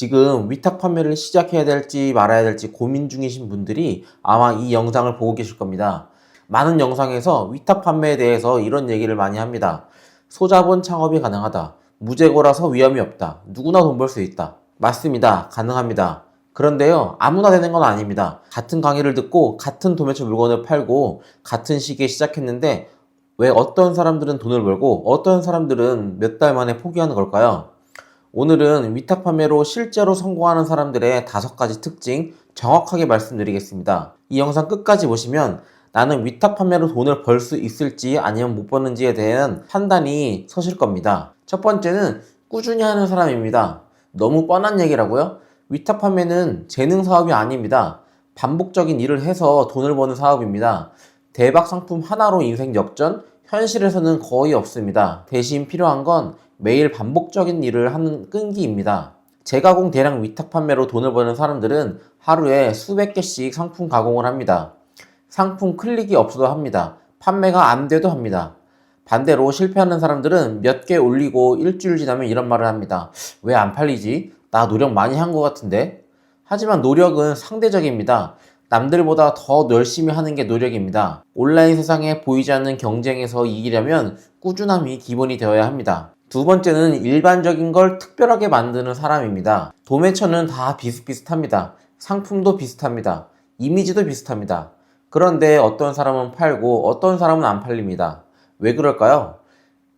지금 위탁 판매를 시작해야 될지 말아야 될지 고민 중이신 분들이 아마 이 영상을 보고 계실 겁니다. 많은 영상에서 위탁 판매에 대해서 이런 얘기를 많이 합니다. 소자본 창업이 가능하다. 무재고라서 위험이 없다. 누구나 돈 벌 수 있다. 맞습니다. 가능합니다. 그런데요, 아무나 되는 건 아닙니다. 같은 강의를 듣고 같은 도매처 물건을 팔고 같은 시기에 시작했는데 왜 어떤 사람들은 돈을 벌고 어떤 사람들은 몇 달 만에 포기하는 걸까요? 오늘은 위탁 판매로 실제로 성공하는 사람들의 5가지 특징 정확하게 말씀드리겠습니다. 이 영상 끝까지 보시면 나는 위탁 판매로 돈을 벌 수 있을지 아니면 못 버는지에 대한 판단이 서실 겁니다. 첫 번째는 꾸준히 하는 사람입니다. 너무 뻔한 얘기라고요? 위탁 판매는 재능 사업이 아닙니다. 반복적인 일을 해서 돈을 버는 사업입니다. 대박 상품 하나로 인생 역전? 현실에서는 거의 없습니다. 대신 필요한 건 매일 반복적인 일을 하는 끈기입니다. 재가공 대량 위탁 판매로 돈을 버는 사람들은 하루에 수백 개씩 상품 가공을 합니다. 상품 클릭이 없어도 합니다. 판매가 안 돼도 합니다. 반대로 실패하는 사람들은 몇 개 올리고 일주일 지나면 이런 말을 합니다. 왜 안 팔리지? 나 노력 많이 한 것 같은데? 하지만 노력은 상대적입니다. 남들보다 더 열심히 하는 게 노력입니다. 온라인 세상에 보이지 않는 경쟁에서 이기려면 꾸준함이 기본이 되어야 합니다. 두 번째는 일반적인 걸 특별하게 만드는 사람입니다. 도매처는 다 비슷비슷합니다. 상품도 비슷합니다. 이미지도 비슷합니다. 그런데 어떤 사람은 팔고 어떤 사람은 안 팔립니다. 왜 그럴까요?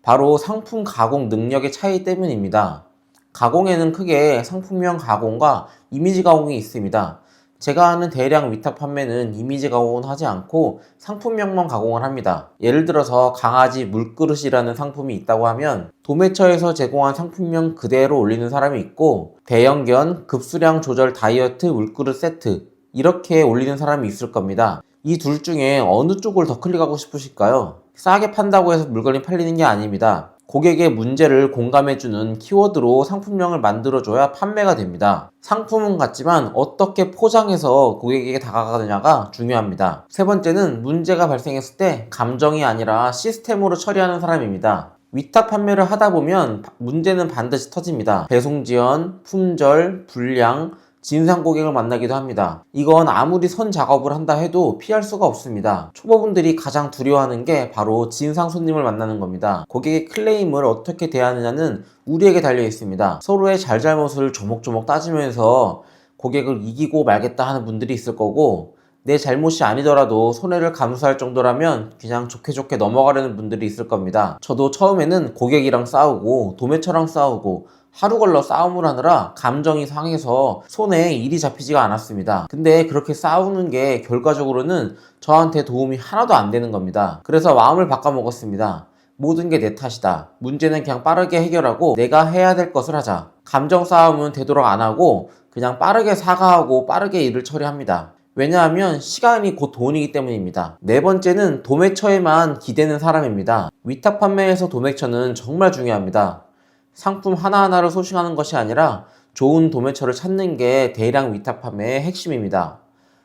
바로 상품 가공 능력의 차이 때문입니다. 가공에는 크게 상품명 가공과 이미지 가공이 있습니다. 제가 하는 대량 위탁 판매는 이미지 가공은 하지 않고 상품명만 가공을 합니다. 예를 들어서 강아지 물그릇이라는 상품이 있다고 하면 도매처에서 제공한 상품명 그대로 올리는 사람이 있고 대형견 급수량 조절 다이어트 물그릇 세트 이렇게 올리는 사람이 있을 겁니다. 이 둘 중에 어느 쪽을 더 클릭하고 싶으실까요? 싸게 판다고 해서 물건이 팔리는 게 아닙니다. 고객의 문제를 공감해주는 키워드로 상품명을 만들어줘야 판매가 됩니다. 상품은 같지만 어떻게 포장해서 고객에게 다가가느냐가 중요합니다. 세 번째는 문제가 발생했을 때 감정이 아니라 시스템으로 처리하는 사람입니다. 위탁 판매를 하다 보면 문제는 반드시 터집니다. 배송 지연, 품절, 불량, 진상 고객을 만나기도 합니다. 이건 아무리 선 작업을 한다 해도 피할 수가 없습니다. 초보분들이 가장 두려워하는 게 바로 진상 손님을 만나는 겁니다. 고객의 클레임을 어떻게 대하느냐는 우리에게 달려 있습니다. 서로의 잘잘못을 조목조목 따지면서 고객을 이기고 말겠다 하는 분들이 있을 거고 내 잘못이 아니더라도 손해를 감수할 정도라면 그냥 좋게 좋게 넘어가려는 분들이 있을 겁니다. 저도 처음에는 고객이랑 싸우고 도매처랑 싸우고 하루 걸러 싸움을 하느라 감정이 상해서 손에 일이 잡히지가 않았습니다. 근데 그렇게 싸우는 게 결과적으로는 저한테 도움이 하나도 안 되는 겁니다. 그래서 마음을 바꿔먹었습니다. 모든 게 내 탓이다. 문제는 그냥 빠르게 해결하고 내가 해야 될 것을 하자. 감정 싸움은 되도록 안 하고 그냥 빠르게 사과하고 빠르게 일을 처리합니다. 왜냐하면 시간이 곧 돈이기 때문입니다. 네 번째는 도매처에만 기대는 사람입니다. 위탁 판매에서 도매처는 정말 중요합니다. 상품 하나하나를 소싱하는 것이 아니라 좋은 도매처를 찾는 게 대량 위탁 판매의 핵심입니다.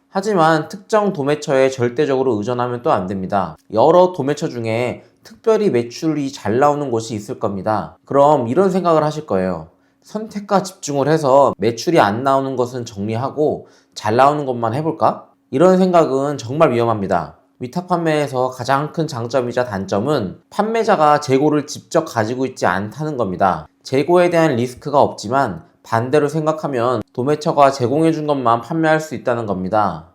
하지만 특정 도매처에 절대적으로 의존하면 또 안 됩니다. 여러 도매처 중에 특별히 매출이 잘 나오는 곳이 있을 겁니다. 그럼 이런 생각을 하실 거예요. 선택과 집중을 해서 매출이 안 나오는 것은 정리하고 잘 나오는 것만 해볼까? 이런 생각은 정말 위험합니다. 위탁 판매에서 가장 큰 장점이자 단점은 판매자가 재고를 직접 가지고 있지 않다는 겁니다. 재고에 대한 리스크가 없지만 반대로 생각하면 도매처가 제공해준 것만 판매할 수 있다는 겁니다.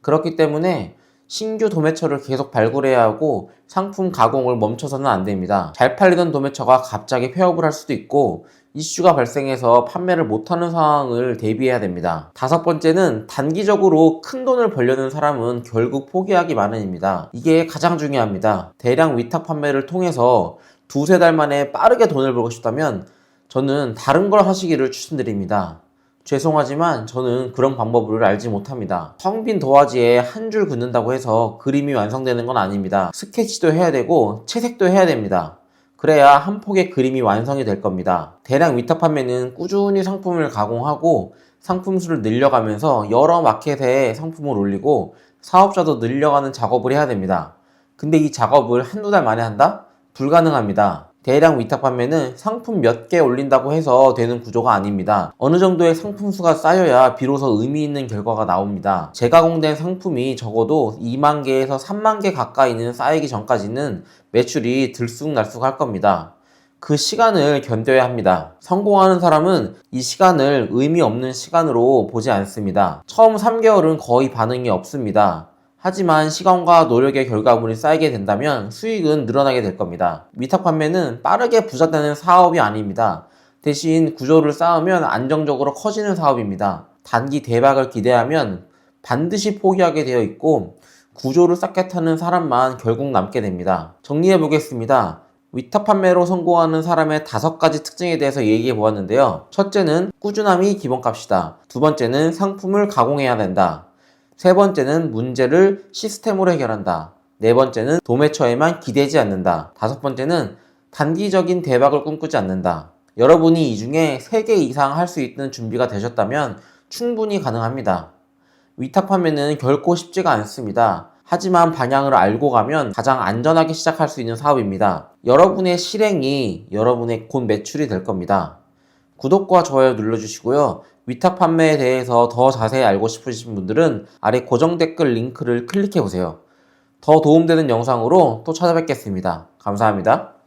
그렇기 때문에 신규 도매처를 계속 발굴해야 하고 상품 가공을 멈춰서는 안 됩니다. 잘 팔리던 도매처가 갑자기 폐업을 할 수도 있고 이슈가 발생해서 판매를 못하는 상황을 대비해야 됩니다. 다섯 번째는 단기적으로 큰 돈을 벌려는 사람은 결국 포기하기 마련입니다. 이게 가장 중요합니다. 대량 위탁 판매를 통해서 두세 달 만에 빠르게 돈을 벌고 싶다면 저는 다른 걸 하시기를 추천드립니다. 죄송하지만 저는 그런 방법을 알지 못합니다. 텅 빈 도화지에 한 줄 긋는다고 해서 그림이 완성되는 건 아닙니다. 스케치도 해야 되고 채색도 해야 됩니다. 그래야 한 폭의 그림이 완성이 될 겁니다. 대량 위탁 판매는 꾸준히 상품을 가공하고 상품 수를 늘려가면서 여러 마켓에 상품을 올리고 사업자도 늘려가는 작업을 해야 됩니다. 근데 이 작업을 한두 달 만에 한다? 불가능합니다. 대량 위탁 판매는 상품 몇 개 올린다고 해서 되는 구조가 아닙니다. 어느 정도의 상품 수가 쌓여야 비로소 의미 있는 결과가 나옵니다. 재가공된 상품이 적어도 2만 개에서 3만 개 가까이는 쌓이기 전까지는 매출이 들쑥날쑥할 겁니다. 그 시간을 견뎌야 합니다. 성공하는 사람은 이 시간을 의미 없는 시간으로 보지 않습니다. 처음 3개월은 거의 반응이 없습니다. 하지만 시간과 노력의 결과물이 쌓이게 된다면 수익은 늘어나게 될 겁니다. 위탁 판매는 빠르게 부자되는 사업이 아닙니다. 대신 구조를 쌓으면 안정적으로 커지는 사업입니다. 단기 대박을 기대하면 반드시 포기하게 되어 있고 구조를 쌓게 타는 사람만 결국 남게 됩니다. 정리해 보겠습니다. 위탁 판매로 성공하는 사람의 5가지 특징에 대해서 얘기해 보았는데요. 첫째는 꾸준함이 기본값이다. 두 번째는 상품을 가공해야 된다. 세 번째는 문제를 시스템으로 해결한다. 네 번째는 도매처에만 기대지 않는다. 다섯 번째는 단기적인 대박을 꿈꾸지 않는다. 여러분이 이 중에 3개 이상 할 수 있는 준비가 되셨다면 충분히 가능합니다. 위탁 판매는 결코 쉽지가 않습니다. 하지만 방향을 알고 가면 가장 안전하게 시작할 수 있는 사업입니다. 여러분의 실행이 여러분의 곧 매출이 될 겁니다. 구독과 좋아요 눌러주시고요. 위탁 판매에 대해서 더 자세히 알고 싶으신 분들은 아래 고정 댓글 링크를 클릭해보세요. 더 도움되는 영상으로 또 찾아뵙겠습니다. 감사합니다.